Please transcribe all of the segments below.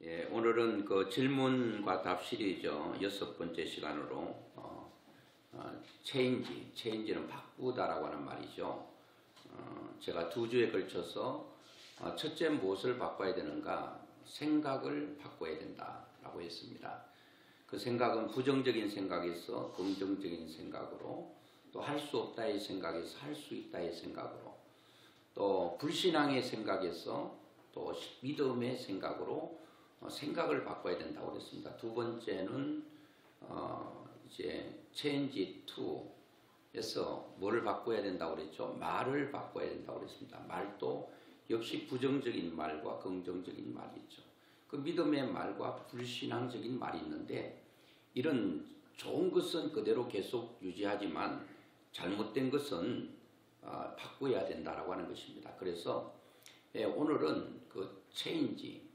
예, 오늘은 그 질문과 답 시리즈 6번째 시간으로 체인지는 바꾸다라고 하는 말이죠. 제가 2주에 걸쳐서 첫째 무엇을 바꿔야 되는가? 생각을 바꿔야 된다라고 했습니다. 그 생각은 부정적인 생각에서 긍정적인 생각으로, 또 할 수 없다의 생각에서 할 수 있다의 생각으로, 또 불신앙의 생각에서 또 믿음의 생각으로 생각을 바꿔야 된다고 그랬습니다. 두 번째는 이제 체인지 2에서 뭐를 바꿔야 된다고 그랬죠? 말을 바꿔야 된다고 그랬습니다. 말도 역시 부정적인 말과 긍정적인 말이 있죠. 그 믿음의 말과 불신앙적인 말이 있는데, 이런 좋은 것은 그대로 계속 유지하지만 잘못된 것은 바꿔야 된다라고 하는 것입니다. 그래서 오늘은 그 체인지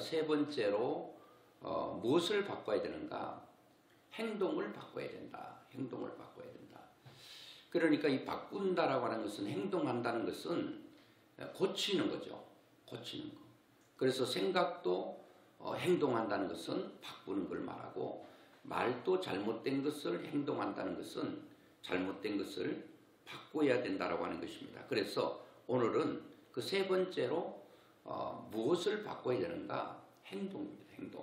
세 번째로 무엇을 바꿔야 되는가? 행동을 바꿔야 된다. 행동을 바꿔야 된다. 그러니까 이 바꾼다라고 하는 것은, 행동한다는 것은 고치는 거죠. 고치는 거. 그래서 생각도 행동한다는 것은 바꾸는 걸 말하고, 말도 잘못된 것을 행동한다는 것은 잘못된 것을 바꿔야 된다라고 하는 것입니다. 그래서 오늘은 그 세 번째로 무엇을 바꿔야 되는가? 행동입니다.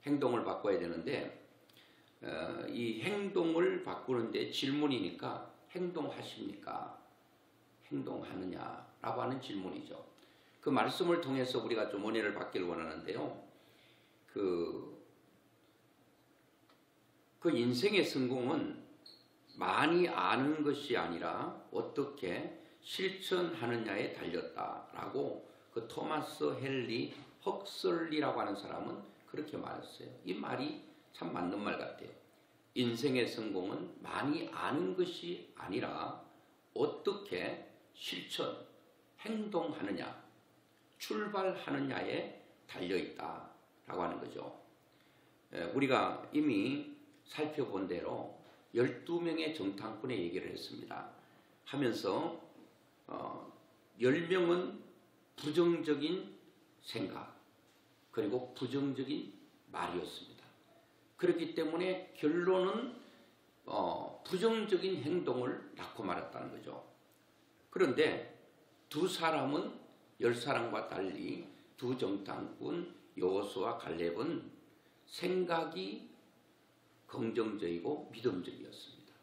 행동을 바꿔야 되는데, 이 행동을 바꾸는데 질문이니까 행동하십니까? 행동하느냐라고 하는 질문이죠. 그 말씀을 통해서 우리가 좀 은혜를 받기를 원하는데요. 그 인생의 성공은 많이 아는 것이 아니라 어떻게 실천하느냐에 달렸다라고 그 토마스 헨리 헉슬리라고 하는 사람은 그렇게 말했어요. 이 말이 참 맞는 말 같아요. 인생의 성공은 많이 아는 것이 아니라 어떻게 행동하느냐, 출발하느냐에 달려있다라고 하는 거죠. 우리가 이미 살펴본 대로 12명의 정탐꾼의 얘기를 했습니다. 하면서 10명은 부정적인 생각, 그리고 부정적인 말이었습니다. 그렇기 때문에 결론은 부정적인 행동을 낳고 말았다는 거죠. 그런데 두 사람은 10사람과 달리, 두 정탐꾼 여호수아와 갈렙은 생각이 긍정적이고 믿음적이었습니다.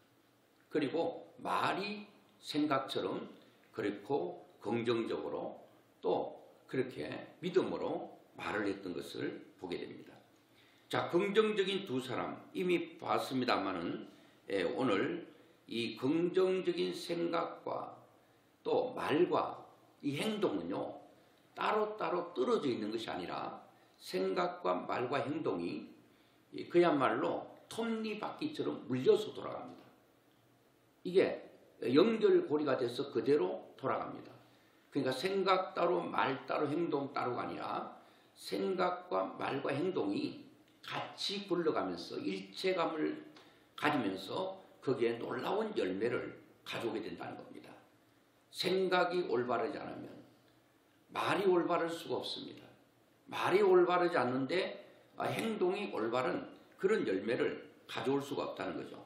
그리고 말이 생각처럼 그렇고 긍정적으로, 또 그렇게 믿음으로 말을 했던 것을 보게 됩니다. 자, 긍정적인 두 사람 이미 봤습니다만은 오늘 이 긍정적인 생각과 또 말과 이 행동은요, 따로따로 떨어져 있는 것이 아니라 생각과 말과 행동이 그야말로 톱니바퀴처럼 물려서 돌아갑니다. 이게 연결고리가 돼서 그대로 돌아갑니다. 그러니까 생각 따로 말 따로 행동 따로가 아니라 생각과 말과 행동이 같이 굴러가면서 일체감을 가지면서 거기에 놀라운 열매를 가져오게 된다는 겁니다. 생각이 올바르지 않으면 말이 올바를 수가 없습니다. 말이 올바르지 않는데 행동이 올바른 그런 열매를 가져올 수가 없다는 거죠.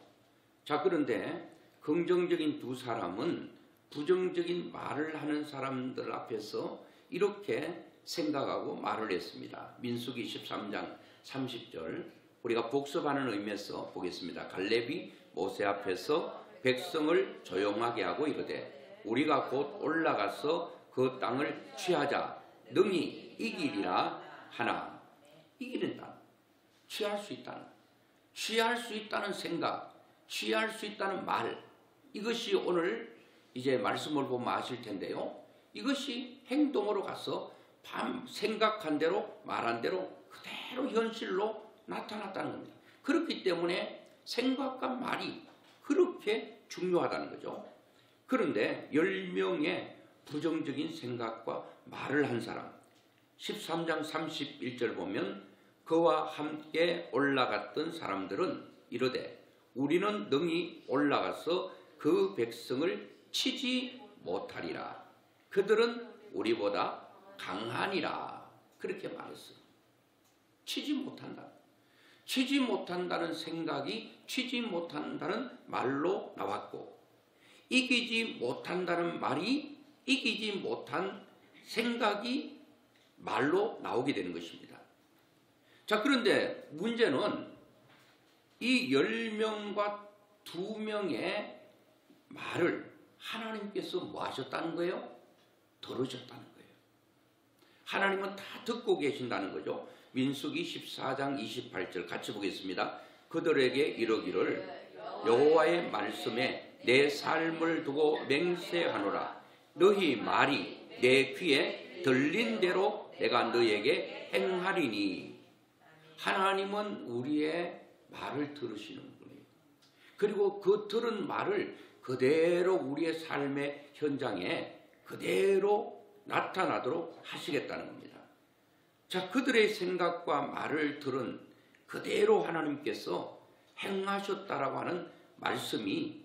자, 그런데 긍정적인 두 사람은 부정적인 말을 하는 사람들 앞에서 이렇게 생각하고 말을 했습니다. 민수기 13장 30절 우리가 복습하는 의미에서 보겠습니다. 갈렙이 모세 앞에서 백성을 조용하게 하고 이르되 우리가 곧 올라가서 그 땅을 취하자 능히 이기리라 하나. 이기는다. 취할 수 있다는 생각, 취할 수 있다는 말, 이것이 오늘 이제 말씀을 보면 아실 텐데요. 이것이 행동으로 가서 생각한 대로 말한 대로 그대로 현실로 나타났다는 겁니다. 그렇기 때문에 생각과 말이 그렇게 중요하다는 거죠. 그런데 10명의 부정적인 생각과 말을 한 사람, 13장 31절 보면 그와 함께 올라갔던 사람들은 이르되 우리는 능히 올라가서 그 백성을 치지 못하리라. 그들은 우리보다 강하니라. 그렇게 말했어요. 치지 못한다. 치지 못한다는 생각이 치지 못한다는 말로 나왔고, 이기지 못한다는 말이 이기지 못한 생각이 말로 나오게 되는 것입니다. 자, 그런데 문제는 이 10명과 2명의 말을 하나님께서 뭐 하셨다는 거예요? 들으셨다는 거예요. 하나님은 다 듣고 계신다는 거죠. 민수기 14장 28절 같이 보겠습니다. 그들에게 이르기를 여호와의 말씀에 내 삶을 두고 맹세하노라. 너희 말이 내 귀에 들린 대로 내가 너에게 행하리니. 하나님은 우리의 말을 들으시는 분이에요. 그리고 그 들은 말을 그대로 우리의 삶의 현장에 그대로 나타나도록 하시겠다는 겁니다. 자, 그들의 생각과 말을 들은 그대로 하나님께서 행하셨다라고 하는 말씀이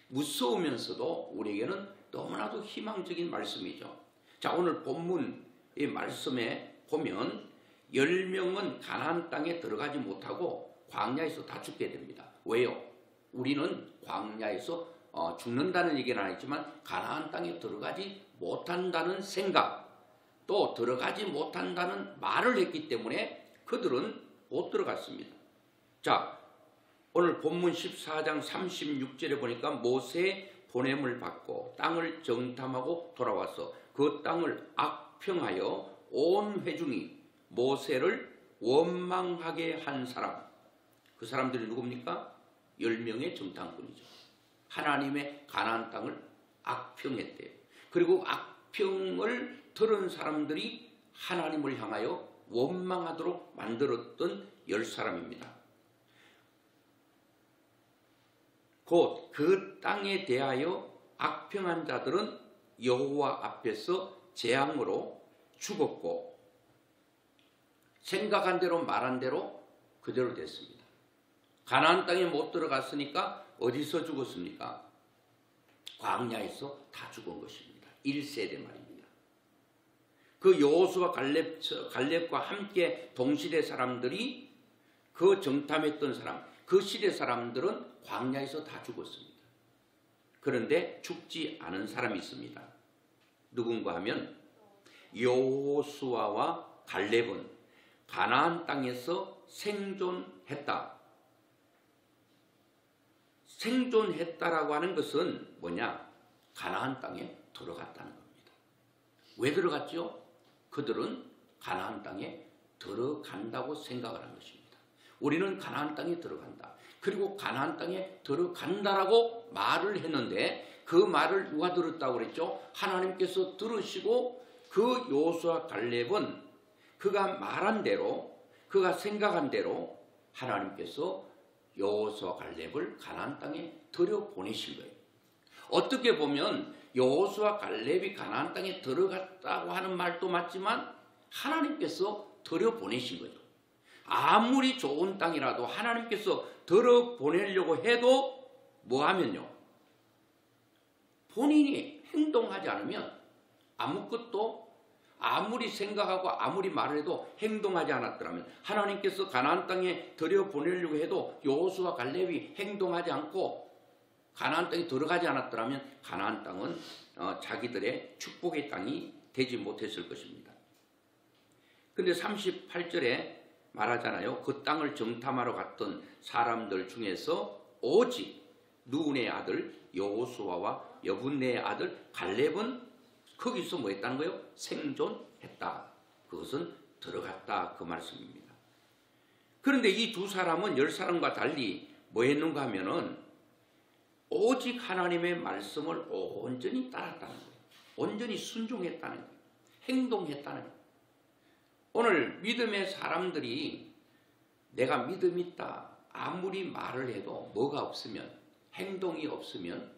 무서우면서도 우리에게는 너무나도 희망적인 말씀이죠. 자, 오늘 본문의 말씀에 보면 10명은 가나안 땅에 들어가지 못하고 광야에서 다 죽게 됩니다. 왜요? 우리는 광야에서 죽는다는 얘기는 안 했지만 가나안 땅에 들어가지 못한다는 생각, 또 들어가지 못한다는 말을 했기 때문에 그들은 못 들어갔습니다. 자, 오늘 본문 14장 36절에 보니까 모세의 보냄을 받고 땅을 정탐하고 돌아와서 그 땅을 악평하여 온 회중이 모세를 원망하게 한 사람, 그 사람들이 누굽니까? 10명의 정탐꾼이죠. 하나님의 가나안 땅을 악평했대요. 그리고 악평을 들은 사람들이 하나님을 향하여 원망하도록 만들었던 10사람입니다. 곧 그 땅에 대하여 악평한 자들은 여호와 앞에서 재앙으로 죽었고, 생각한 대로 말한 대로 그대로 됐습니다. 가나안 땅에 못 들어갔으니까 어디서 죽었습니까? 광야에서 다 죽은 것입니다. 1세대 말입니다. 그 여호수아 갈렙과 함께 동시대 사람들이, 그 정탐했던 사람, 그 시대 사람들은 광야에서 다 죽었습니다. 그런데 죽지 않은 사람이 있습니다. 누군가 하면 여호수아와 갈렙은 가나안 땅에서 생존했다. 생존했다라고 하는 것은 뭐냐? 가나안 땅에 들어갔다는 겁니다. 왜 들어갔죠? 그들은 가나안 땅에 들어간다고 생각을 한 것입니다. 우리는 가나안 땅에 들어간다. 그리고 가나안 땅에 들어간다라고 말을 했는데 그 말을 누가 들었다고 그랬죠? 하나님께서 들으시고 그 여호수아 갈렙은 그가 말한 대로, 그가 생각한 대로 하나님께서 여호수아 갈렙을 가나안 땅에 들여보내신 거예요. 어떻게 보면 여호수아 갈렙이 가나안 땅에 들어갔다고 하는 말도 맞지만 하나님께서 들여보내신 거예요. 아무리 좋은 땅이라도 하나님께서 들여보내려고 해도 뭐 하면요? 본인이 행동하지 않으면 아무것도, 아무리 생각하고 아무리 말을 해도 행동하지 않았더라면, 하나님께서 가나안 땅에 들여보내려고 해도 여호수아 갈렙이 행동하지 않고 가나안 땅에 들어가지 않았더라면 가나안 땅은 자기들의 축복의 땅이 되지 못했을 것입니다. 근데 38절에 말하잖아요. 그 땅을 정탐하러 갔던 사람들 중에서 오직 누군의 아들 여호수아와 여분네의 아들 갈렙은 거기서 뭐 했다는 거예요? 생존했다. 그것은 들어갔다, 그 말씀입니다. 그런데 이 두 사람은 10사람과 달리 뭐 했는가 하면은 오직 하나님의 말씀을 온전히 따랐다는 거예요. 온전히 순종했다는 거예요. 행동했다는 거예요. 오늘 믿음의 사람들이 내가 믿음 있다, 아무리 말을 해도 뭐가 없으면, 행동이 없으면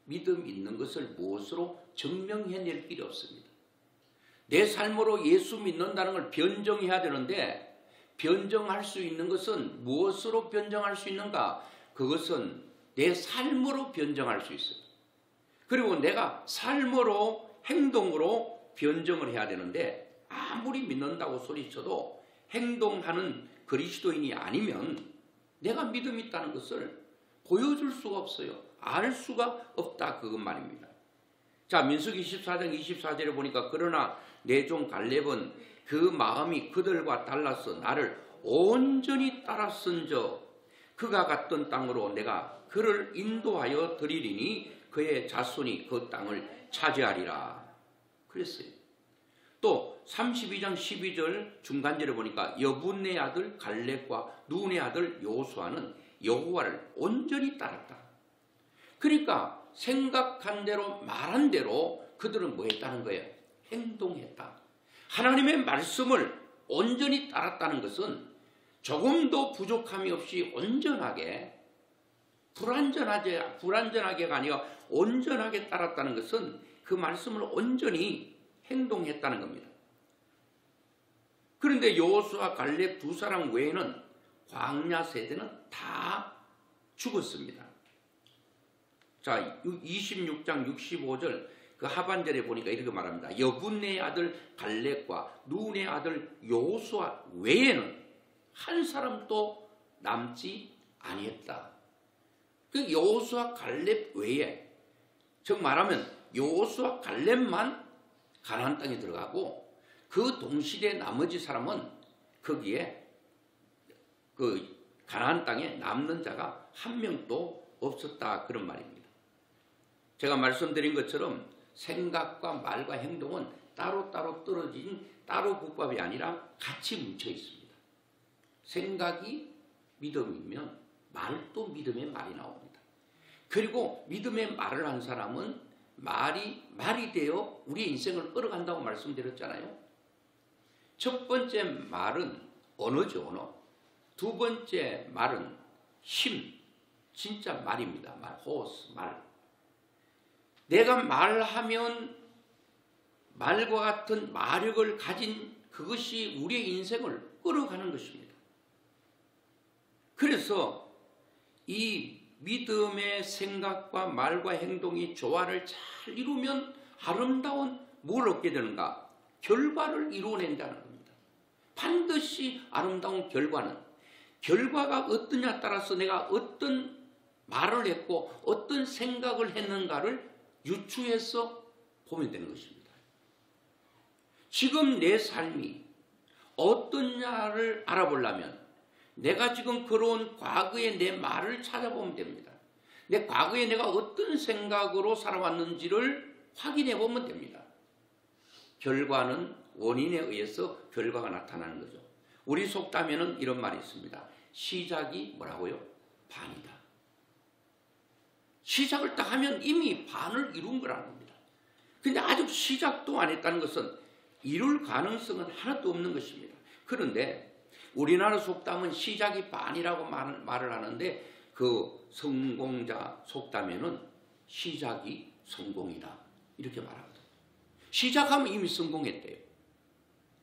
믿음 있는 것을 무엇으로 증명해낼 길이 없습니다. 내 삶으로 예수 믿는다는 걸 변정해야 되는데, 변정할 수 있는 것은 무엇으로 변정할 수 있는가? 그것은 내 삶으로 변정할 수 있어요. 그리고 내가 삶으로, 행동으로 변정을 해야 되는데 아무리 믿는다고 소리쳐도 행동하는 그리스도인이 아니면 내가 믿음이 있다는 것을 보여줄 수가 없어요. 알 수가 없다, 그것 말입니다. 자, 민수기 14장 24절에 보니까 그러나 내 종 갈렙은 그 마음이 그들과 달라서 나를 온전히 따랐은저 그가 갔던 땅으로 내가 그를 인도하여 드리리니 그의 자손이 그 땅을 차지하리라 그랬어요. 또 32장 12절 중간절에 보니까 여분네 아들 갈렙과 눈의 아들 여호수아는 여호와를 온전히 따랐다. 그러니까 생각한 대로 말한 대로 그들은 뭐 했다는 거예요? 행동했다. 하나님의 말씀을 온전히 따랐다는 것은 조금도 부족함이 없이 온전하게 불완전하게가 아니라 온전하게 따랐다는 것은 그 말씀을 온전히 행동했다는 겁니다. 그런데 여호수아 갈렙 두 사람 외에는 광야 세대는 다 죽었습니다. 자, 26장 65절 그 하반절에 보니까 이렇게 말합니다. 여분네 아들 갈렙과 눈의 아들 여호수아 외에는 한 사람도 남지 아니했다. 그 여호수아 갈렙 외에, 즉 말하면 여호수아 갈렙만 가나안 땅에 들어가고 그 동시대 나머지 사람은 거기에 그 가나안 땅에 남는 자가 한 명도 없었다, 그런 말입니다. 제가 말씀드린 것처럼 생각과 말과 행동은 따로따로 떨어진 따로 국밥이 아니라 같이 뭉쳐 있습니다. 생각이 믿음이면 말도 믿음의 말이 나옵니다. 그리고 믿음의 말을 한 사람은 말이 되어 우리 인생을 끌어간다고 말씀드렸잖아요. 첫 번째 말은 언어죠, 언어. 두 번째 말은 힘, 진짜 말입니다. 말, 호스, 말. 내가 말하면 말과 같은 마력을 가진 그것이 우리의 인생을 끌어가는 것입니다. 그래서 이 믿음의 생각과 말과 행동이 조화를 잘 이루면 아름다운 뭘 얻게 되는가? 결과를 이루어낸다는 겁니다. 반드시 아름다운 결과가 어떠냐에 따라서 내가 어떤 말을 했고 어떤 생각을 했는가를 유추해서 보면 되는 것입니다. 지금 내 삶이 어떠냐를 알아보려면 내가 지금 걸어온 과거의 내 말을 찾아보면 됩니다. 내 과거에 내가 어떤 생각으로 살아왔는지를 확인해 보면 됩니다. 결과는 원인에 의해서 결과가 나타나는 거죠. 우리 속담에는 이런 말이 있습니다. 시작이 뭐라고요? 반이다. 시작을 딱 하면 이미 반을 이룬 거라는 겁니다. 근데 아직 시작도 안 했다는 것은 이룰 가능성은 하나도 없는 것입니다. 그런데 우리나라 속담은 시작이 반이라고 말을 하는데 그 성공자 속담에는 시작이 성공이다 이렇게 말하거든요. 시작하면 이미 성공했대요.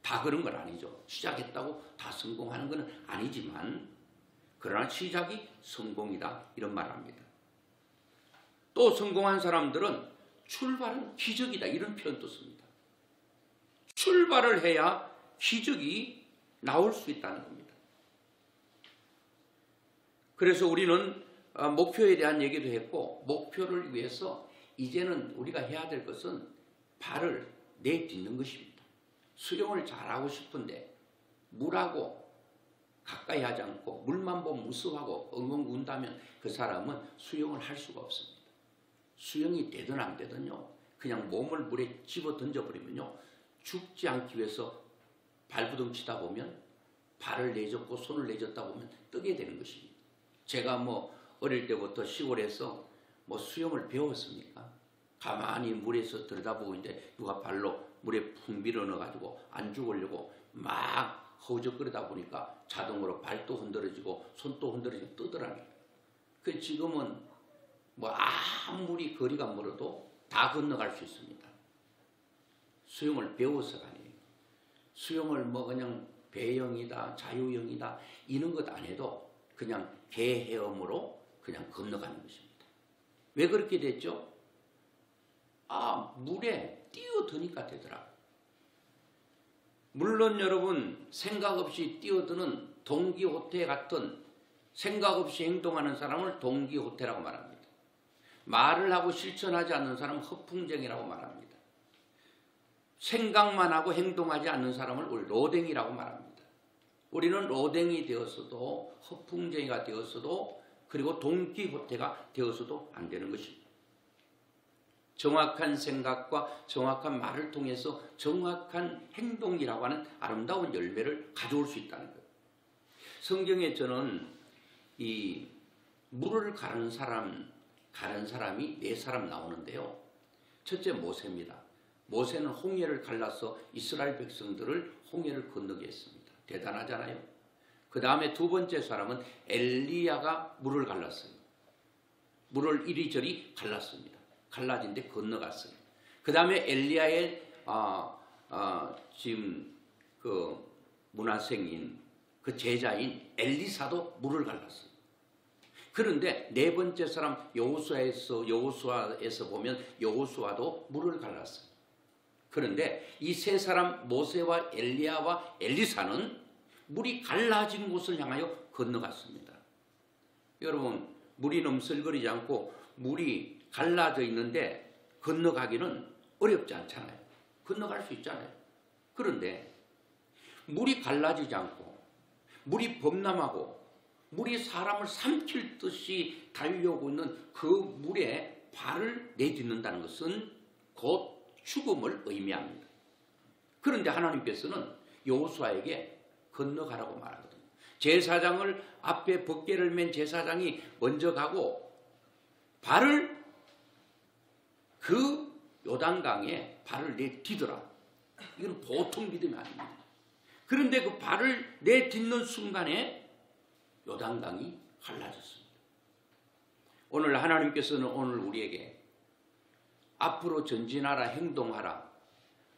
다 그런 건 아니죠. 시작했다고 다 성공하는 건 아니지만 그러나 시작이 성공이다 이런 말을 합니다. 또 성공한 사람들은 출발은 기적이다 이런 표현도 씁니다. 출발을 해야 기적이 나올 수 있다는 겁니다. 그래서 우리는 목표에 대한 얘기도 했고 목표를 위해서 이제는 우리가 해야 될 것은 발을 내딛는 것입니다. 수영을 잘하고 싶은데 물하고 가까이 하지 않고 물만 보면 무서워하고 엉엉 운다면 그 사람은 수영을 할 수가 없습니다. 수영이 되든 안 되든요. 그냥 몸을 물에 집어 던져버리면요. 죽지 않기 위해서 발부둥 치다 보면 발을 내젓고 손을 내젓다 보면 뜨게 되는 것입니다. 제가 어릴 때부터 시골에서 수영을 배웠습니까? 가만히 물에서 들여다보고 있는데 누가 발로 물에 푹 밀어 넣어가지고 안 죽으려고 막 허우적거리다 보니까 자동으로 발도 흔들어지고 손도 흔들어지고 뜨더라고요. 그 지금은 아무리 거리가 멀어도 다 건너갈 수 있습니다. 수영을 배워서가 아니에요. 수영을 그냥 배영이다 자유형이다 이런 것 안 해도 그냥 개 헤엄으로 그냥 건너가는 것입니다. 왜 그렇게 됐죠? 물에 뛰어드니까 되더라고요. 물론 여러분 생각 없이 뛰어드는 동기호테 같은 생각 없이 행동하는 사람을 동기호테라고 말합니다. 말을 하고 실천하지 않는 사람은 허풍쟁이라고 말합니다. 생각만 하고 행동하지 않는 사람을 우리 로댕이라고 말합니다. 우리는 로댕이 되었어도 허풍쟁이가 되었어도 그리고 동기호테가 되어서도 안 되는 것입니다. 정확한 생각과 정확한 말을 통해서 정확한 행동이라고 하는 아름다운 열매를 가져올 수 있다는 거예요. 성경에 저는 이 물을 가르는 사람이 네 사람 나오는데요. 첫째 모세입니다. 모세는 홍해를 갈라서 이스라엘 백성들을 홍해를 건너게 했습니다. 대단하잖아요. 그 다음에 두 번째 사람은 엘리야가 물을 갈랐어요. 물을 이리저리 갈랐습니다. 갈라진 데 건너갔어요. 그 다음에 엘리야의 지금 그 문화생인 그 제자인 엘리사도 물을 갈랐어요. 그런데 네 번째 사람 여호수아에서 보면 여호수아도 물을 갈랐어요. 그런데 이 세 사람 모세와 엘리야와 엘리사는 물이 갈라진 곳을 향하여 건너갔습니다. 여러분 물이 넘설거리지 않고 물이 갈라져 있는데 건너가기는 어렵지 않잖아요. 건너갈 수 있잖아요. 그런데 물이 갈라지지 않고 물이 범람하고 물이 사람을 삼킬 듯이 달려오고 있는 그 물에 발을 내딛는다는 것은 곧 죽음을 의미합니다. 그런데 하나님께서는 여호수아에게 건너가라고 말하거든요. 제사장을 앞에 벗개를 맨 제사장이 먼저 가고 발을 그 요단강에 발을 내딛어라. 이건 보통 믿음이 아닙니다. 그런데 그 발을 내딛는 순간에 요단강이 갈라졌습니다. 오늘 하나님께서는 오늘 우리에게 앞으로 전진하라, 행동하라,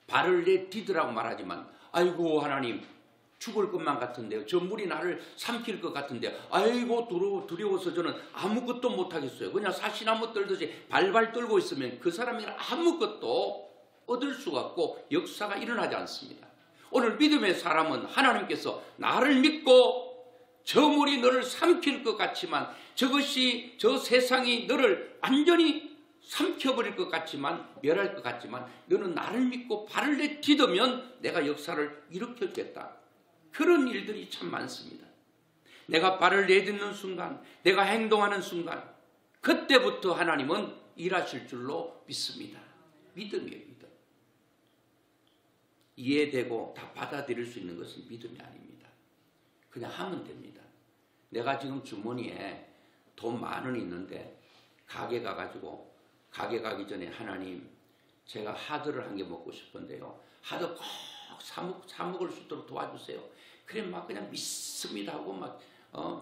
발을 내딛으라고 말하지만 아이고 하나님 죽을 것만 같은데요. 저 물이 나를 삼킬 것 같은데요. 아이고 두려워서 저는 아무것도 못하겠어요. 그냥 사시나무 떨듯이 발발 떨고 있으면 그 사람이 아무것도 얻을 수가 없고 역사가 일어나지 않습니다. 오늘 믿음의 사람은 하나님께서 나를 믿고 저 물이 너를 삼킬 것 같지만 저것이 저 세상이 너를 완전히 삼켜버릴 것 같지만 멸할 것 같지만 너는 나를 믿고 발을 내딛으면 내가 역사를 일으켰겠다. 그런 일들이 참 많습니다. 내가 발을 내딛는 순간, 내가 행동하는 순간, 그때부터 하나님은 일하실 줄로 믿습니다. 믿음이에요, 믿음. 이해되고 다 받아들일 수 있는 것은 믿음이 아닙니다. 그냥 하면 됩니다. 내가 지금 주머니에 돈 10,000원 있는데 가게 가가지고 가게 가기 전에 하나님 제가 하드를 한 개 먹고 싶은데요. 하드 꼭 사 먹을 수 있도록 도와주세요. 그래 막 그냥 믿습니다 하고 막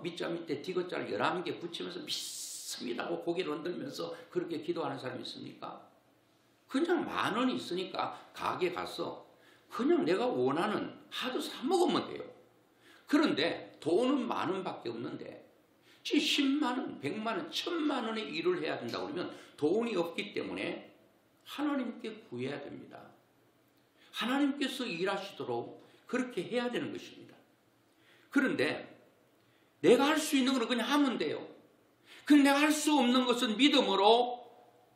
밑자 밑에 디귿자를 11개 붙이면서 믿습니다 하고 고개를 흔들면서 그렇게 기도하는 사람이 있습니까? 그냥 10,000원이 있으니까 가게 가서 그냥 내가 원하는 하드 사 먹으면 돼요. 그런데 돈은 10,000원밖에 없는데 100,000원, 100,000원, 1,000,000원의 일을 해야 된다고 그러면 돈이 없기 때문에 하나님께 구해야 됩니다. 하나님께서 일하시도록 그렇게 해야 되는 것입니다. 그런데 내가 할 수 있는 것은 그냥 하면 돼요. 그런데 내가 할 수 없는 것은 믿음으로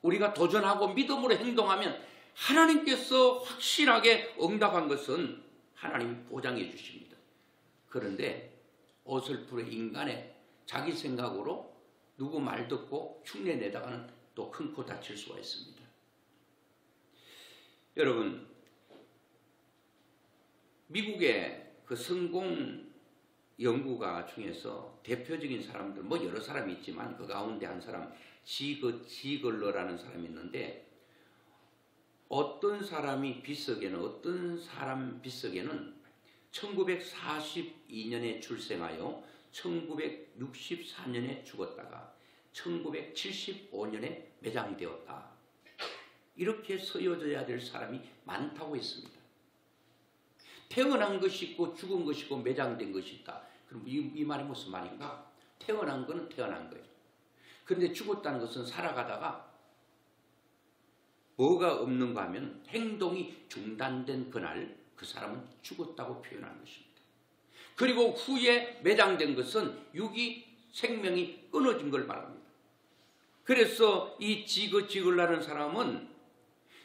우리가 도전하고 믿음으로 행동하면 하나님께서 확실하게 응답한 것은 하나님이 보장해 주십니다. 그런데 어설프게 인간의 자기 생각으로 누구 말 듣고 흉내 내다가는 또 큰 코 다칠 수가 있습니다. 여러분, 미국의 그 성공 연구가 중에서 대표적인 사람들, 뭐 여러 사람이 있지만 그 가운데 한 사람, 지글러라는 사람이 있는데 어떤 사람 빗석에는 1942년에 출생하여 1964년에 죽었다가 1975년에 매장되었다. 이렇게 쓰여져야 될 사람이 많다고 했습니다. 태어난 것이 있고 죽은 것이 있고 매장된 것이 있다. 그럼 이 말이 무슨 말인가? 태어난 것은 태어난 거예요. 그런데 죽었다는 것은 살아가다가 뭐가 없는가 하면 행동이 중단된 그날 그 사람은 죽었다고 표현하는 것입니다. 그리고 후에 매장된 것은 육이 생명이 끊어진 걸 말합니다. 그래서 이 지글라는 사람은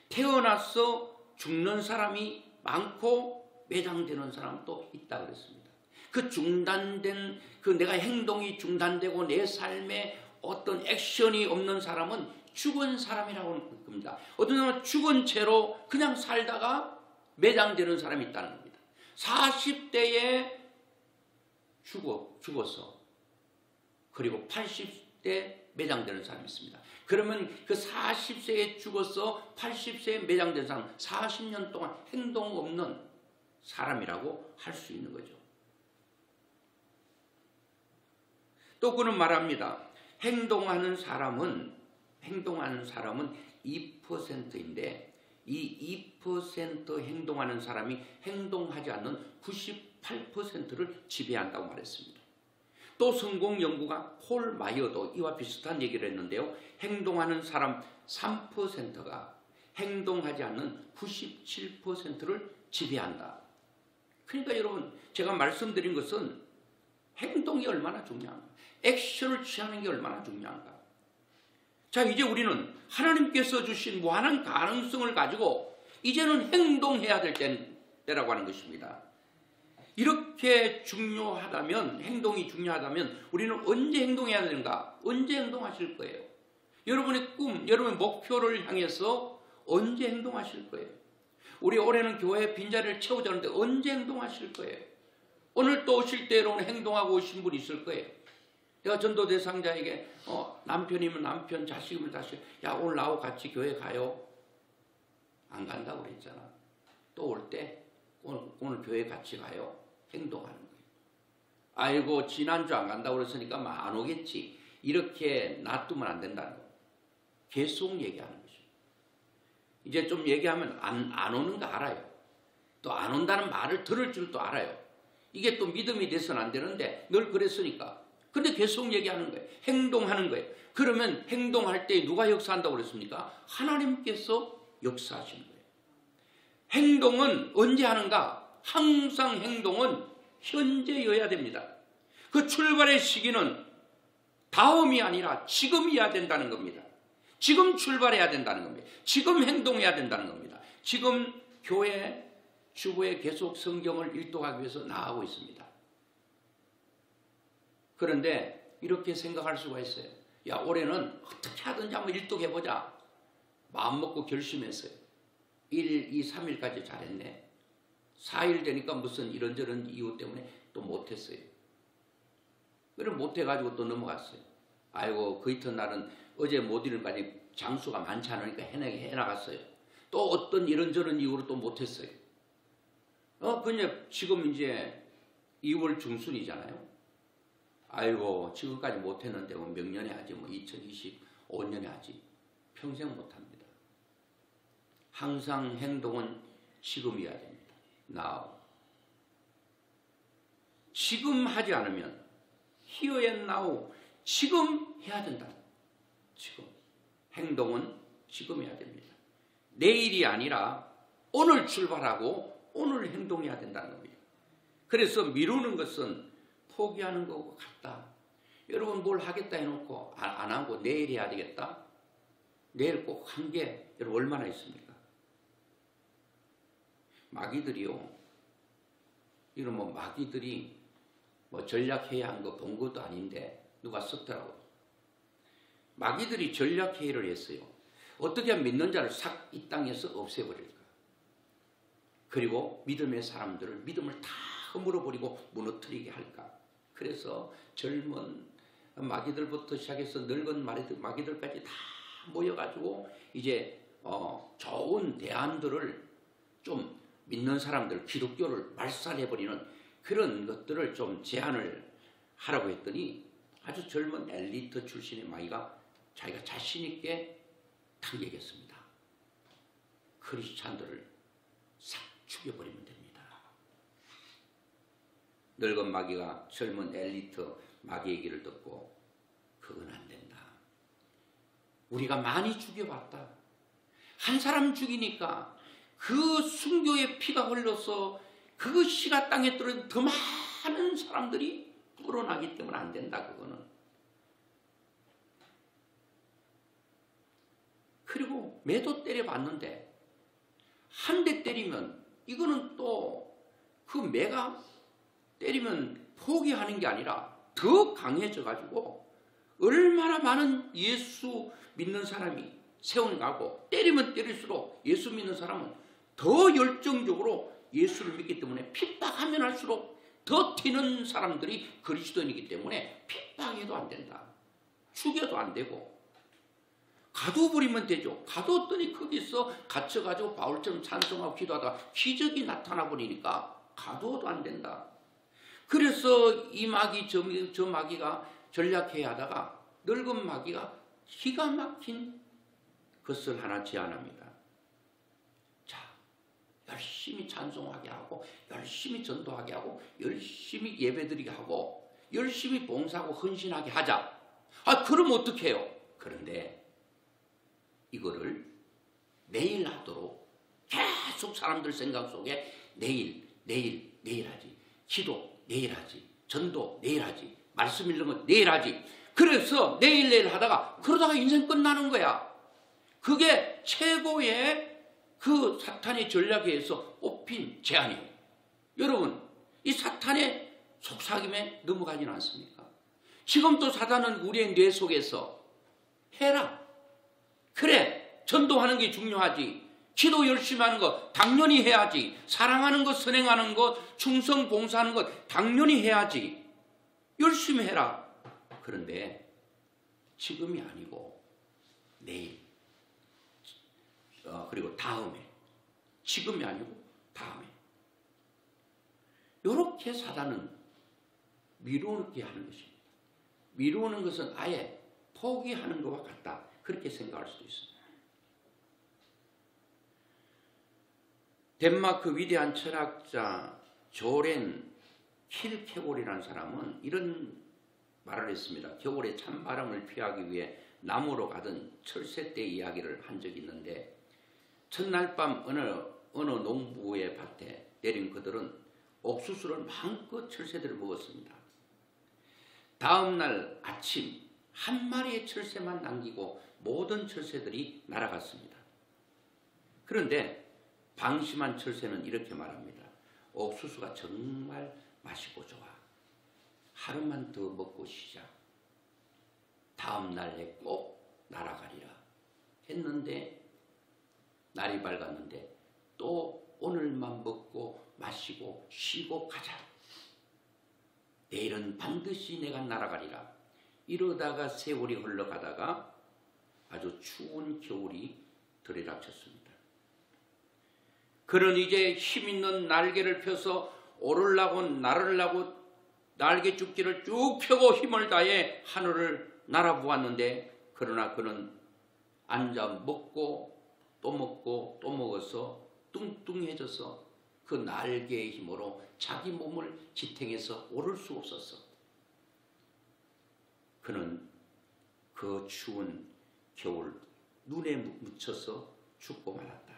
태어나서 죽는 사람이 많고 매장되는 사람도 있다 그랬습니다. 그 중단된 내가 행동이 중단되고 내 삶에 어떤 액션이 없는 사람은 죽은 사람이라고 하는 겁니다. 어떤 사람은 죽은 채로 그냥 살다가 매장되는 사람이 있다는 겁니다. 40대에 죽어서 그리고 80대 매장되는 사람이 있습니다. 그러면 그 40세에 죽어서 80세에 매장된 사람 40년 동안 행동 없는 사람이라고 할 수 있는 거죠. 또 그는 말합니다. 행동하는 사람은 2%인데 이 2% 행동하는 사람이 행동하지 않는 98%를 지배한다고 말했습니다. 또 성공 연구가 폴 마이어도 이와 비슷한 얘기를 했는데요. 행동하는 사람 3%가 행동하지 않는 97%를 지배한다. 그러니까 여러분, 제가 말씀드린 것은 행동이 얼마나 중요한가, 액션을 취하는 게 얼마나 중요한가. 자, 이제 우리는 하나님께서 주신 무한한 가능성을 가지고 이제는 행동해야 될 때라고 하는 것입니다. 이렇게 중요하다면, 행동이 중요하다면 우리는 언제 행동해야 되는가? 언제 행동하실 거예요? 여러분의 꿈, 여러분의 목표를 향해서 언제 행동하실 거예요? 우리 올해는 교회 빈자리를 채우자는데 언제 행동하실 거예요? 오늘 또 오실 때 여러분 행동하고 오신 분이 있을 거예요. 내가 전도 대상자에게 남편이면 남편, 자식이면 자식, 야 오늘 나하고 같이 교회 가요? 안 간다고 그랬잖아. 또 올 때 오늘 교회 같이 가요? 행동하는 거예요. 아이고 지난주 안 간다고 그랬으니까 안 오겠지. 이렇게 놔두면 안 된다는 거예요. 계속 얘기하는 거죠. 이제 좀 얘기하면 안 오는 거 알아요. 또 안 온다는 말을 들을 줄도 알아요. 이게 또 믿음이 돼서는 안 되는데 늘 그랬으니까. 근데 계속 얘기하는 거예요. 행동하는 거예요. 그러면 행동할 때 누가 역사한다고 그랬습니까? 하나님께서 역사하시는 거예요. 행동은 언제 하는가? 항상 행동은 현재여야 됩니다. 그 출발의 시기는 다음이 아니라 지금이어야 된다는 겁니다. 지금 출발해야 된다는 겁니다. 지금 행동해야 된다는 겁니다. 지금 교회 주부에 계속 성경을 일독하기 위해서 나아가고 있습니다. 그런데 이렇게 생각할 수가 있어요. 야, 올해는 어떻게 하든지 한번 일독해보자. 마음먹고 결심했어요. 1, 2, 3일까지 잘했네. 4일 되니까 무슨 이런저런 이유 때문에 또 못했어요. 그럼 못해가지고 또 넘어갔어요. 아이고 그 이튿날은 어제 못 일까지 장수가 많지 않으니까 해나갔어요. 또 어떤 이런저런 이유로 또 못했어요. 근데 지금 이제 2월 중순이잖아요. 아이고 지금까지 못했는데 뭐 명년에 하지, 뭐 2025년에 하지. 평생 못합니다. 항상 행동은 지금이어야 됩니다. Now. 지금 하지 않으면 Here and Now, 지금 해야 된다. 지금. 행동은 지금 해야 됩니다. 내일이 아니라 오늘 출발하고 오늘 행동해야 된다는 겁니다. 그래서 미루는 것은 포기하는 거고 같다. 여러분 뭘 하겠다 해놓고 안 하고 내일 해야 되겠다? 내일 꼭 한 게 여러분 얼마나 있습니까? 마귀들이요. 이런 마귀들이 전략회의 한 거 본 것도 아닌데 누가 썼더라고요. 마귀들이 전략회의를 했어요. 어떻게 하면 믿는 자를 싹 이 땅에서 없애버릴까? 그리고 믿음의 사람들을 믿음을 다 허물어버리고 무너뜨리게 할까? 그래서 젊은 마귀들부터 시작해서 늙은 마귀들까지 다 모여가지고 이제 좋은 대안들을 좀 믿는 사람들, 기독교를 말살해버리는 그런 것들을 좀 제안을 하라고 했더니 아주 젊은 엘리트 출신의 마귀가 자기가 자신 있게 딱 얘기했습니다. 크리스찬들을 싹 죽여버리면 됩니다. 늙은 마귀가 젊은 엘리트 마귀 얘기를 듣고 그건 안 된다. 우리가 많이 죽여봤다. 한 사람 죽이니까 그 순교의 피가 흘러서 그 씨가 땅에 떨어져 더 많은 사람들이 불어나기 때문에 안 된다. 그거는. 그리고 매도 때려봤는데 한 대 때리면 이거는 또 그 매가 때리면 포기하는 게 아니라 더 강해져 가지고 얼마나 많은 예수 믿는 사람이 세워나고 때리면 때릴수록 예수 믿는 사람은 더 열정적으로 예수를 믿기 때문에 핍박하면 할수록 더 튀는 사람들이 그리스도인이기 때문에 핍박해도 안 된다. 죽여도 안 되고 가둬버리면 되죠. 가뒀더니 거기서 갇혀가지고 바울처럼 찬송하고 기도하다가 기적이 나타나 버리니까 가둬도 안 된다. 그래서 이 마귀 저 마귀가 전략해야 하다가 늙은 마귀가 기가 막힌 것을 하나 제안합니다. 자, 열심히 찬송하게 하고 열심히 전도하게 하고 열심히 예배드리게 하고 열심히 봉사하고 헌신하게 하자. 아, 그럼 어떻게 해요? 그런데 이거를 내일 하도록 계속 사람들 생각 속에 내일 하지. 기도 내일 하지. 전도 내일 하지. 말씀 읽는 거 내일 하지. 그래서 내일 하다가 그러다가 인생 끝나는 거야. 그게 최고의 그 사탄의 전략에 의해서 뽑힌 제안이에요. 여러분, 이 사탄의 속삭임에 넘어가지는 않습니까? 지금도 사탄은 우리의 뇌 속에서 해라. 그래, 전도하는 게 중요하지. 기도 열심히 하는 것 당연히 해야지. 사랑하는 것, 선행하는 것, 충성 봉사하는 것 당연히 해야지. 열심히 해라. 그런데 지금이 아니고 내일, 그리고 다음에, 지금이 아니고 다음에. 이렇게 사단은 미루게 하는 것입니다. 미루는 것은 아예 포기하는 것과 같다. 그렇게 생각할 수도 있습니다. 덴마크 위대한 철학자 조렌 킬케골이라는 사람은 이런 말을 했습니다. 겨울에 찬바람을 피하기 위해 나무로 가던 철새 때 이야기를 한 적이 있는데 첫날 밤 어느 농부의 밭에 내린 그들은 옥수수를 마음껏 철새들을 먹었습니다. 다음 날 아침 한 마리의 철새만 남기고 모든 철새들이 날아갔습니다. 그런데 방심한 철새는 이렇게 말합니다. 옥수수가 정말 맛있고 좋아. 하루만 더 먹고 쉬자. 다음 날에 꼭 날아가리라. 했는데 날이 밝았는데 또 오늘만 먹고 마시고 쉬고 가자. 내일은 반드시 내가 날아가리라. 이러다가 세월이 흘러가다가 아주 추운 겨울이 들이닥쳤습니다. 그는 이제 힘있는 날개를 펴서 오르려고 날으려고 날개죽지를 쭉 펴고 힘을 다해 하늘을 날아보았는데 그러나 그는 앉아 먹고 또 먹어서 뚱뚱해져서 그 날개의 힘으로 자기 몸을 지탱해서 오를 수 없었어. 그는 그 추운 겨울 눈에 묻혀서 죽고 말았다.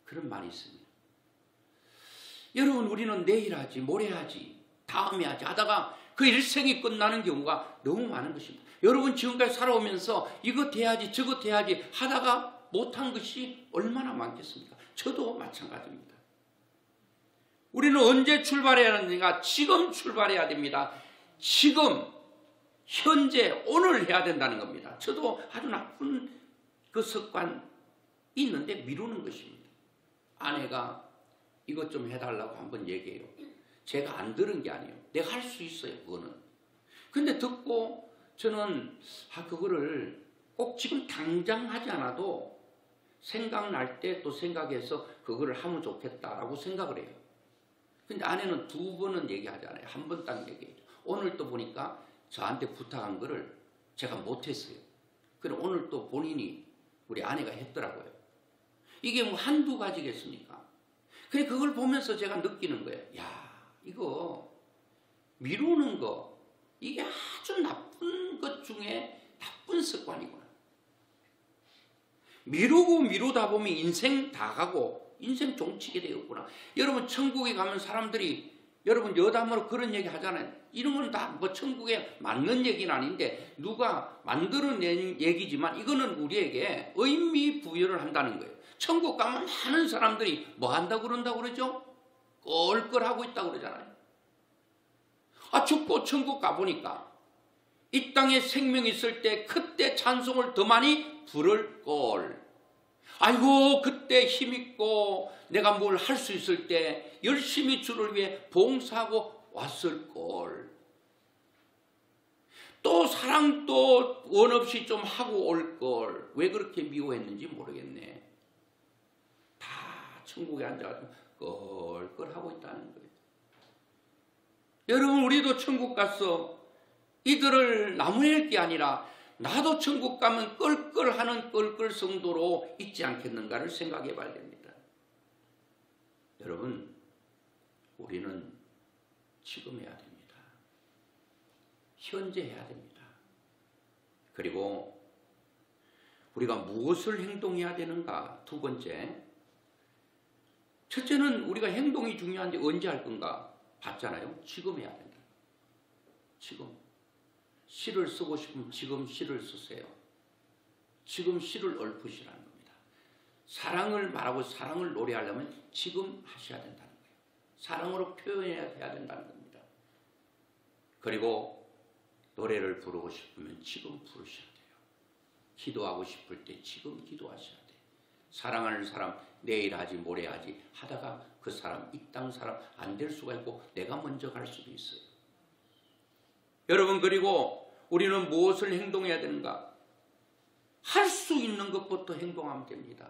그런 말이 있습니다. 여러분, 우리는 내일 하지, 모레 하지, 다음에 하지 하다가 그 일생이 끝나는 경우가 너무 많은 것입니다. 여러분, 지금까지 살아오면서 이것 해야지, 저것 해야지 하다가 못한 것이 얼마나 많겠습니까? 저도 마찬가지입니다. 우리는 언제 출발해야 하는가? 지금 출발해야 됩니다. 지금, 현재, 오늘 해야 된다는 겁니다. 저도 아주 나쁜 그 습관이 있는데 미루는 것입니다. 아내가 이것 좀 해달라고 한번 얘기해요. 제가 안 들은 게 아니에요. 내가 할 수 있어요, 그거는. 근데 듣고 저는 그거를 꼭 지금 당장 하지 않아도 생각날 때 또 생각해서 그거를 하면 좋겠다라고 생각을 해요. 근데 아내는 2번은 얘기하잖아요. 한 번 딱 얘기해요. 오늘 또 보니까 저한테 부탁한 거를 제가 못했어요. 그럼 오늘 또 본인이 우리 아내가 했더라고요. 이게 뭐 한두 가지겠습니까? 그래, 그걸 보면서 제가 느끼는 거예요. 야, 이거 미루는 거, 이게 아주 나쁜 것 중에 나쁜 습관이구나. 미루고 미루다 보면 인생 다 가고 인생 종치게 되었구나. 여러분 천국에 가면 사람들이 여러분 여담으로 그런 얘기 하잖아요. 이런 건 다 뭐 천국에 맞는 얘기는 아닌데 누가 만들어낸 얘기지만 이거는 우리에게 의미 부여를 한다는 거예요. 천국 가면 많은 사람들이 뭐 한다고 그런다고 그러죠? 껄껄하고 있다고 그러잖아요. 죽고 천국 가보니까 이 땅에 생명이 있을 때 그때 찬송을 더 많이 부를 걸. 아이고 그때 힘있고 내가 뭘 할 수 있을 때 열심히 주를 위해 봉사하고 왔을 걸. 또 사랑도 원 없이 좀 하고 올 걸. 왜 그렇게 미워했는지 모르겠네. 다 천국에 앉아가지고 껄껄하고 있다는 거예요. 여러분 우리도 천국 가서 이들을 나무랄 게 아니라 나도 천국 가면 껄껄하는 껄껄 성도로 있지 않겠는가를 생각해 봐야 됩니다. 여러분 우리는 지금 해야 됩니다. 현재 해야 됩니다. 그리고 우리가 무엇을 행동해야 되는가? 두 번째, 첫째는 우리가 행동이 중요한데 언제 할 건가? 봤잖아요. 지금 해야 된다. 지금. 시를 쓰고 싶으면 지금 시를 쓰세요. 지금 시를 읊으시라는 겁니다. 사랑을 말하고 사랑을 노래하려면 지금 하셔야 된다는 거예요. 사랑으로 표현해야 된다는 겁니다. 그리고 노래를 부르고 싶으면 지금 부르셔야 돼요. 기도하고 싶을 때 지금 기도하셔야 돼요. 사랑하는 사람 내일 하지 모레 하지 하다가 그 사람 이 땅 사람 안 될 수가 있고 내가 먼저 갈 수도 있어요. 여러분 그리고 우리는 무엇을 행동해야 되는가? 할 수 있는 것부터 행동하면 됩니다.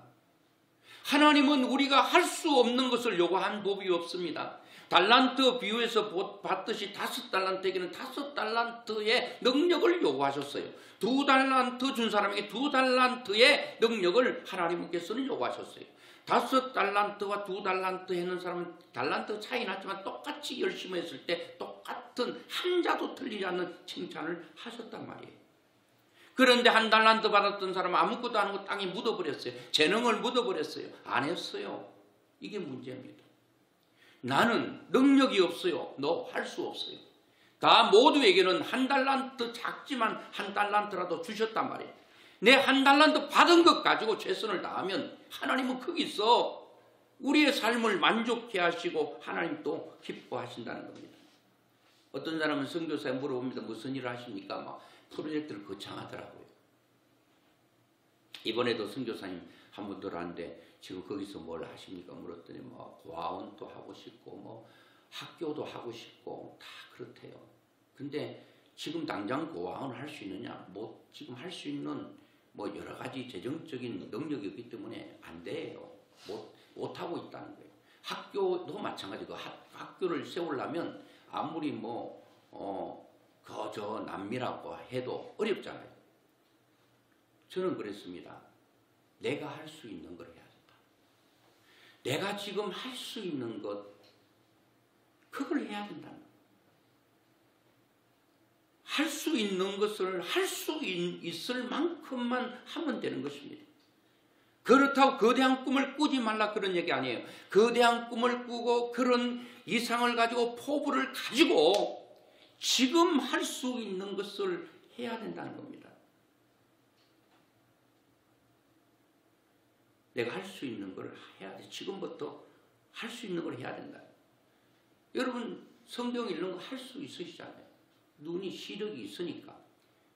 하나님은 우리가 할 수 없는 것을 요구한 법이 없습니다. 달란트 비유에서 봤듯이 5달란트에게는 5달란트의 능력을 요구하셨어요. 2달란트 준 사람에게 2달란트의 능력을 하나님께서는 요구하셨어요. 5달란트와 2달란트 했는 사람은 달란트 차이 났지만 똑같이 열심히 했을 때 똑같은 한 자도 틀리지 않는 칭찬을 하셨단 말이에요. 그런데 1달란트 받았던 사람은 아무것도 안 하고 땅에 묻어버렸어요. 재능을 묻어버렸어요. 안 했어요. 이게 문제입니다. 나는 능력이 없어요. 너 할 수 없어요. 다 모두에게는 1달란트 작지만 1달란트라도 주셨단 말이에요. 내 1달란트 받은 것 가지고 최선을 다하면 하나님은 거기서 우리의 삶을 만족해 하시고 하나님도 기뻐하신다는 겁니다. 어떤 사람은 선교사에 물어봅니다. 무슨 일을 하십니까? 막 프로젝트를 거창하더라고요. 이번에도 선교사님 한 분 들어왔는데 지금 거기서 뭘 하십니까? 물었더니 뭐 고아원도 하고 싶고 뭐 학교도 하고 싶고 다 그렇대요. 근데 지금 당장 고아원 할 수 있느냐? 뭐 지금 할 수 있는 뭐 여러 가지 재정적인 능력이 없기 때문에 안 돼요. 못 하고 있다는 거예요. 학교도 마찬가지고 학교를 세우려면 아무리 그저 남미라고 해도 어렵잖아요. 저는 그랬습니다. 내가 할 수 있는 걸 해야 된다. 내가 지금 할 수 있는 것 그걸 해야 된다는 거예요. 할 수 있는 것을 할 수 있을 만큼만 하면 되는 것입니다. 그렇다고 거대한 꿈을 꾸지 말라 그런 얘기 아니에요. 거대한 꿈을 꾸고 그런 이상을 가지고 포부를 가지고 지금 할 수 있는 것을 해야 된다는 겁니다. 내가 할 수 있는 걸 해야 돼. 지금부터 할 수 있는 걸 해야 된다. 여러분 성경 읽는 거 할 수 있으시잖아요. 눈이 시력이 있으니까.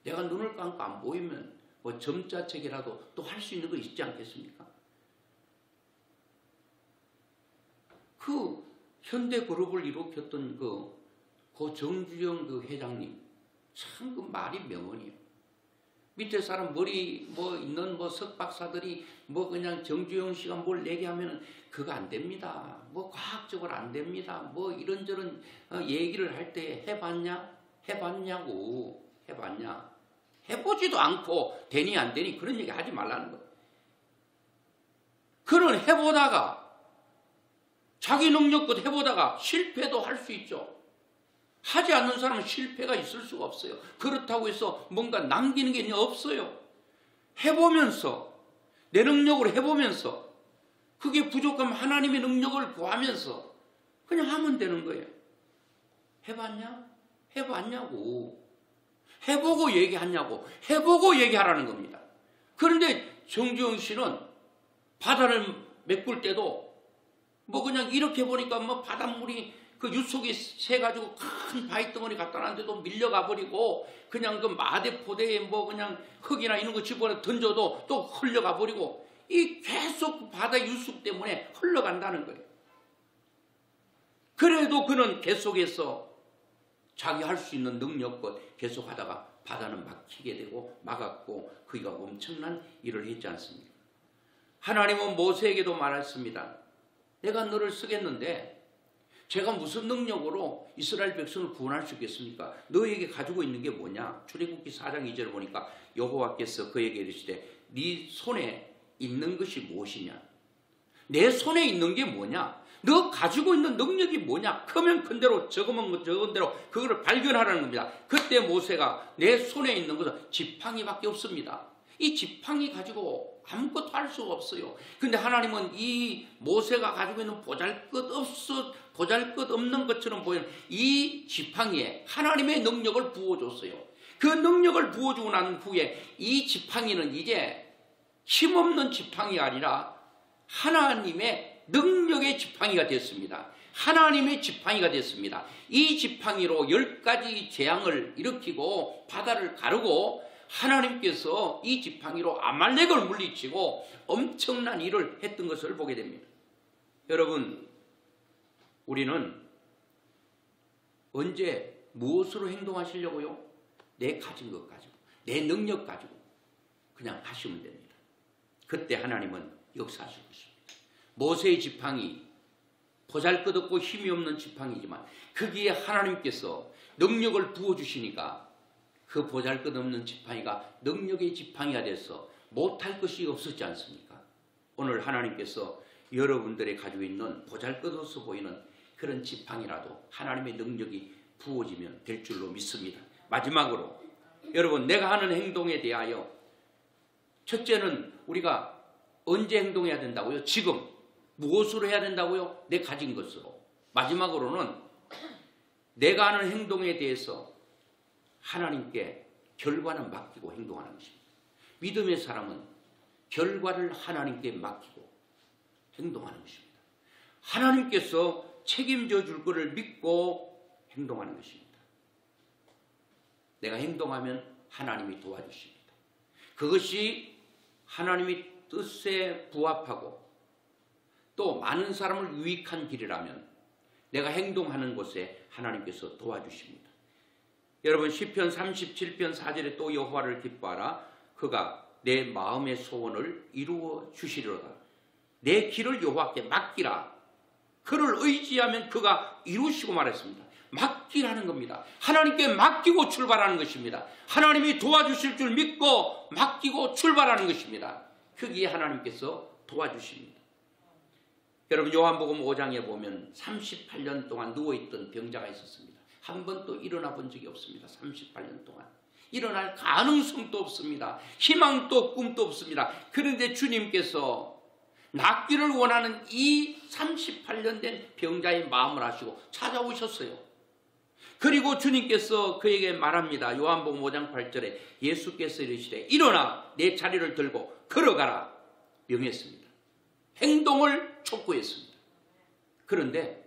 내가 눈을 감고 안 보이면 뭐 점자책이라도 또 할 수 있는 거 있지 않겠습니까? 그 현대그룹을 일으켰던 그 정주영 그 회장님 참 그 말이 명언이에요. 밑에 사람 머리 있는 석박사들이 그냥 정주영 씨가 뭘 얘기하면 그거 안 됩니다. 과학적으로 안 됩니다. 이런저런 얘기를 할 때 해봤냐고. 해봤냐? 해보지도 않고 되니 안 되니 그런 얘기 하지 말라는 거예요. 그는 해보다가 자기 능력껏 해보다가 실패도 할 수 있죠. 하지 않는 사람은 실패가 있을 수가 없어요. 그렇다고 해서 뭔가 남기는 게 없어요. 해보면서 내 능력으로 해보면서 그게 부족하면 하나님의 능력을 구하면서 그냥 하면 되는 거예요. 해봤냐? 해봤냐고. 해보고 얘기하냐고. 해보고 얘기하라는 겁니다. 그런데 정주영 씨는 바다를 메꿀 때도 뭐 그냥 이렇게 보니까 뭐 바닷물이 그 유속이 새가지고 큰 바위덩어리 갖다 놨는데도 밀려가 버리고 그냥 그 마대포대에 뭐 그냥 흙이나 이런 거 집어넣어 던져도 또 흘러가 버리고 이 계속 바다 유속 때문에 흘러간다는 거예요. 그래도 그는 계속해서 자기 할 수 있는 능력껏 계속하다가 바다는 막히게 되고 막았고 그가 엄청난 일을 했지 않습니까? 하나님은 모세에게도 말했습니다. 내가 너를 쓰겠는데 제가 무슨 능력으로 이스라엘 백성을 구원할 수 있겠습니까? 너에게 가지고 있는 게 뭐냐? 출애굽기 4장 2절을 보니까 여호와께서 그에게 이르시되 네 손에 있는 것이 무엇이냐? 내 손에 있는 게 뭐냐? 너 가지고 있는 능력이 뭐냐? 크면 큰 대로 적으면 적은 대로 그거를 발견하라는 겁니다. 그때 모세가 내 손에 있는 것은 지팡이밖에 없습니다. 이 지팡이 가지고 아무것도 할 수가 없어요. 근데 하나님은 이 모세가 가지고 있는 보잘것없는 것처럼 보이는 이 지팡이에 하나님의 능력을 부어줬어요. 그 능력을 부어주고 난 후에 이 지팡이는 이제 힘없는 지팡이가 아니라 하나님의 능력의 지팡이가 됐습니다. 하나님의 지팡이가 됐습니다. 이 지팡이로 10가지 재앙을 일으키고 바다를 가르고 하나님께서 이 지팡이로 아말렉을 물리치고 엄청난 일을 했던 것을 보게 됩니다. 여러분, 우리는 언제 무엇으로 행동하시려고요? 내 가진 것 가지고, 내 능력 가지고 그냥 하시면 됩니다. 그때 하나님은 역사하실 것입니다. 모세의 지팡이, 보잘것없고 힘이 없는 지팡이지만 거기에 하나님께서 능력을 부어주시니까 그 보잘것없는 지팡이가 능력의 지팡이가 돼서 못할 것이 없었지 않습니까? 오늘 하나님께서 여러분들이 가지고 있는 보잘것없어 보이는 그런 지팡이라도 하나님의 능력이 부어지면 될 줄로 믿습니다. 마지막으로 여러분, 내가 하는 행동에 대하여 첫째는 우리가 언제 행동해야 된다고요? 지금. 무엇으로 해야 된다고요? 내 가진 것으로. 마지막으로는 내가 하는 행동에 대해서 하나님께 결과는 맡기고 행동하는 것입니다. 믿음의 사람은 결과를 하나님께 맡기고 행동하는 것입니다. 하나님께서 책임져 줄 것을 믿고 행동하는 것입니다. 내가 행동하면 하나님이 도와주십니다. 그것이 하나님의 뜻에 부합하고 또 많은 사람을 유익한 길이라면 내가 행동하는 곳에 하나님께서 도와주십니다. 여러분, 시편 37편 4절에 또 여호와를 기뻐하라. 그가 내 마음의 소원을 이루어 주시리로다. 내 길을 여호와께 맡기라. 그를 의지하면 그가 이루시고 말했습니다. 맡기라는 겁니다. 하나님께 맡기고 출발하는 것입니다. 하나님이 도와주실 줄 믿고 맡기고 출발하는 것입니다. 거기에 하나님께서 도와주십니다. 여러분, 요한복음 5장에 보면 38년 동안 누워있던 병자가 있었습니다. 한 번도 일어나 본 적이 없습니다. 38년 동안. 일어날 가능성도 없습니다. 희망도 꿈도 없습니다. 그런데 주님께서 낫기를 원하는 이 38년 된 병자의 마음을 아시고 찾아오셨어요. 그리고 주님께서 그에게 말합니다. 요한복음 5장 8절에 예수께서 이르시되 일어나 내 자리를 들고 걸어가라 명했습니다. 행동을 촉구했습니다. 그런데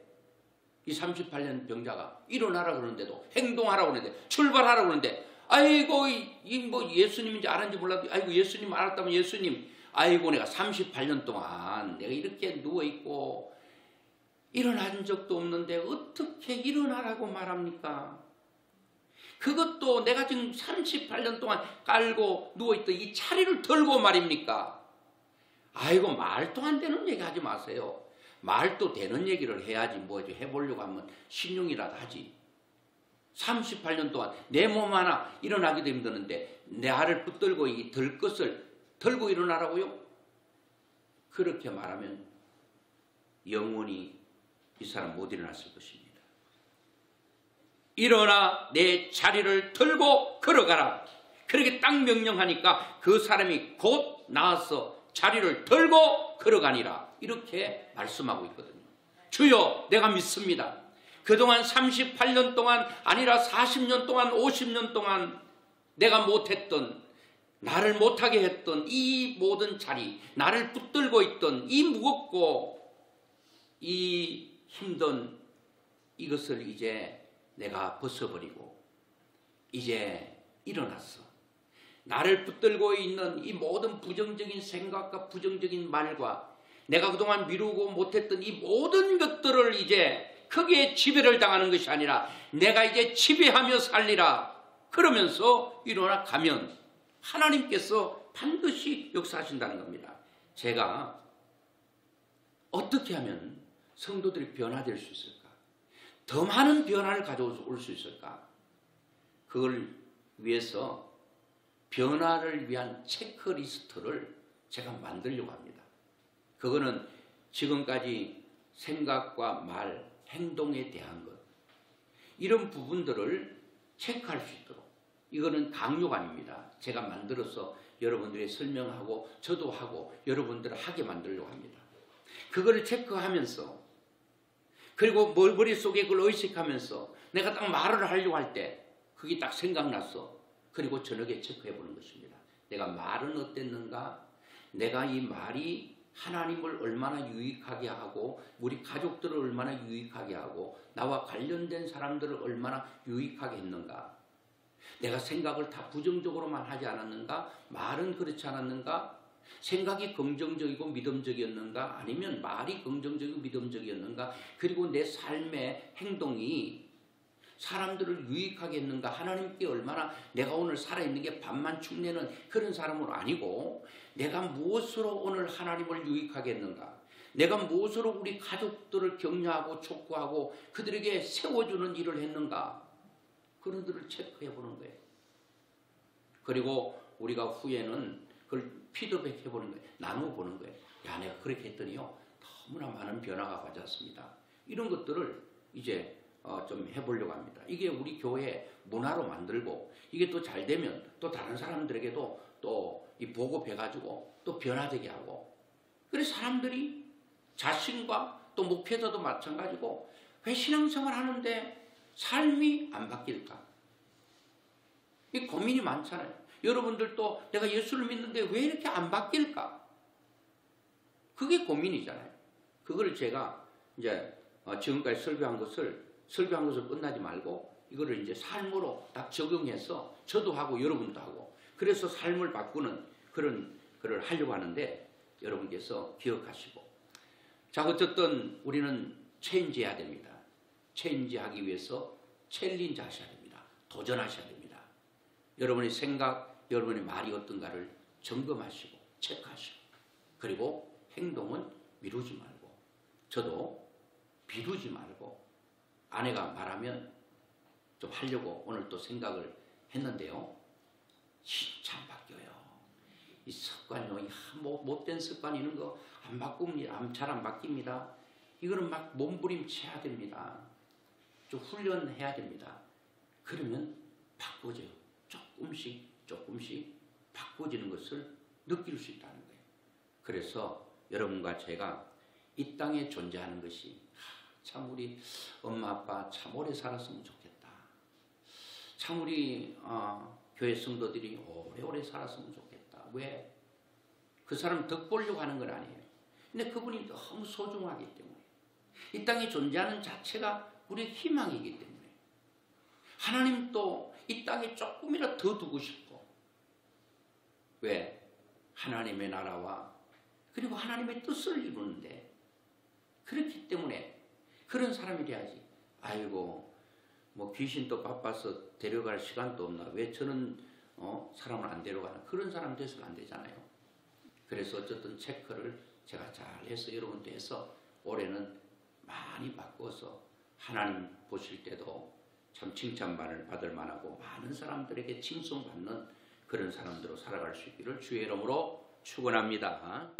이 38년 병자가 일어나라 그러는데도, 행동하라고 그러는데, 출발하라고 그러는데, 아이고 뭐 예수님인지 알았는지 몰라도 아이고 예수님 알았다면 예수님, 아이고 내가 38년 동안 내가 이렇게 누워있고 일어난 적도 없는데 어떻게 일어나라고 말합니까? 그것도 내가 지금 38년 동안 깔고 누워있던 이 차리를 들고 말입니까? 아이고 말도 안 되는 얘기 하지 마세요. 말도 되는 얘기를 해야지 뭐 해보려고 하면 신용이라도 하지. 38년 동안 내 몸 하나 일어나기도 힘드는데 내 알을 붙들고 이 들 것을 들고 일어나라고요? 그렇게 말하면 영원히 이 사람 못 일어났을 것입니다. 일어나 내 자리를 들고 걸어가라. 그렇게 딱 명령하니까 그 사람이 곧 나와서 자리를 들고 걸어가니라. 이렇게 말씀하고 있거든요. 주여 내가 믿습니다. 그동안 38년 동안 아니라 40년 동안 50년 동안 내가 못했던, 나를 못하게 했던 이 모든 자리, 나를 붙들고 있던 이 무겁고 이 힘든 이것을 이제 내가 벗어버리고 이제 일어났어. 나를 붙들고 있는 이 모든 부정적인 생각과 부정적인 말과 내가 그동안 미루고 못했던 이 모든 것들을 이제 크게 지배를 당하는 것이 아니라 내가 이제 지배하며 살리라. 그러면서 일어나 가면 하나님께서 반드시 역사하신다는 겁니다. 제가 어떻게 하면 성도들이 변화될 수 있을까? 더 많은 변화를 가져올 수 있을까? 그걸 위해서 변화를 위한 체크리스트를 제가 만들려고 합니다. 그거는 지금까지 생각과 말, 행동에 대한 것, 이런 부분들을 체크할 수 있도록, 이거는 강요가 아닙니다. 제가 만들어서 여러분들이 설명하고 저도 하고 여러분들을 하게 만들려고 합니다. 그거를 체크하면서, 그리고 머릿속에 그걸 의식하면서 내가 딱 말을 하려고 할 때 그게 딱 생각났어. 그리고 저녁에 체크해 보는 것입니다. 내가 말은 어땠는가? 내가 이 말이 하나님을 얼마나 유익하게 하고 우리 가족들을 얼마나 유익하게 하고 나와 관련된 사람들을 얼마나 유익하게 했는가? 내가 생각을 다 부정적으로만 하지 않았는가? 말은 그렇지 않았는가? 생각이 긍정적이고 믿음적이었는가? 아니면 말이 긍정적이고 믿음적이었는가? 그리고 내 삶의 행동이 사람들을 유익하게 했는가? 하나님께 얼마나 내가 오늘 살아있는 게 밥만 축내는 그런 사람으로 아니고 내가 무엇으로 오늘 하나님을 유익하게 했는가? 내가 무엇으로 우리 가족들을 격려하고 촉구하고 그들에게 세워주는 일을 했는가? 그런 들을 체크해 보는 거예요. 그리고 우리가 후에는 그걸 피드백 해보는 거예요. 나누어 보는 거예요. 야, 내가 그렇게 했더니요 너무나 많은 변화가 가졌습니다. 이런 것들을 이제 좀 해보려고 합니다. 이게 우리 교회 문화로 만들고 이게 또 잘 되면 또 다른 사람들에게도 또 이 보급해가지고 또 변화되게 하고, 그래서 사람들이 자신과 또 목회자도 마찬가지고 왜 신앙생활 하는데 삶이 안 바뀔까? 이 고민이 많잖아요. 여러분들도 내가 예수를 믿는데 왜 이렇게 안 바뀔까? 그게 고민이잖아요. 그걸 제가 이제 지금까지 설교한 것을 끝나지 말고 이거를 이제 삶으로 딱 적용해서 저도 하고 여러분도 하고, 그래서 삶을 바꾸는 그런 걸 하려고 하는데 여러분께서 기억하시고, 자, 어쨌든 우리는 체인지해야 됩니다. 체인지하기 위해서 챌린지 하셔야 됩니다. 도전하셔야 됩니다. 여러분의 생각, 여러분의 말이 어떤가를 점검하시고 체크하시고, 그리고 행동은 미루지 말고, 저도 미루지 말고 아내가 말하면 좀 하려고 오늘 또 생각을 했는데요. 진짜 안 바뀌어요. 이 습관요, 못된 습관 이런 거 안 바꿉니다. 잘 안 바뀝니다. 이거는 막 몸부림쳐야 됩니다. 좀 훈련해야 됩니다. 그러면 바꿔져요. 조금씩 바꿔지는 것을 느낄 수 있다는 거예요. 그래서 여러분과 제가 이 땅에 존재하는 것이 참 우리 엄마 아빠 참 오래 살았으면 좋겠다. 참 우리 교회 성도들이 오래오래 살았으면 좋겠다. 왜? 그 사람 덕 보려고 하는 건 아니에요. 근데 그분이 너무 소중하기 때문에, 이 땅에 존재하는 자체가 우리의 희망이기 때문에 하나님도 이 땅에 조금이라도 더 두고 싶고, 왜? 하나님의 나라와 그리고 하나님의 뜻을 이루는데, 그렇기 때문에 그런 사람이 돼야지. 아이고 뭐 귀신도 바빠서 데려갈 시간도 없나, 왜 저는 사람을 안 데려가나, 그런 사람 돼서는 안 되잖아요. 그래서 어쨌든 체크를 제가 잘 해서 여러분도 해서 올해는 많이 바꿔서 하나님 보실 때도 참 칭찬받을 만하고 많은 사람들에게 칭송받는 그런 사람들로 살아갈 수 있기를 주의 이름으로 축원합니다.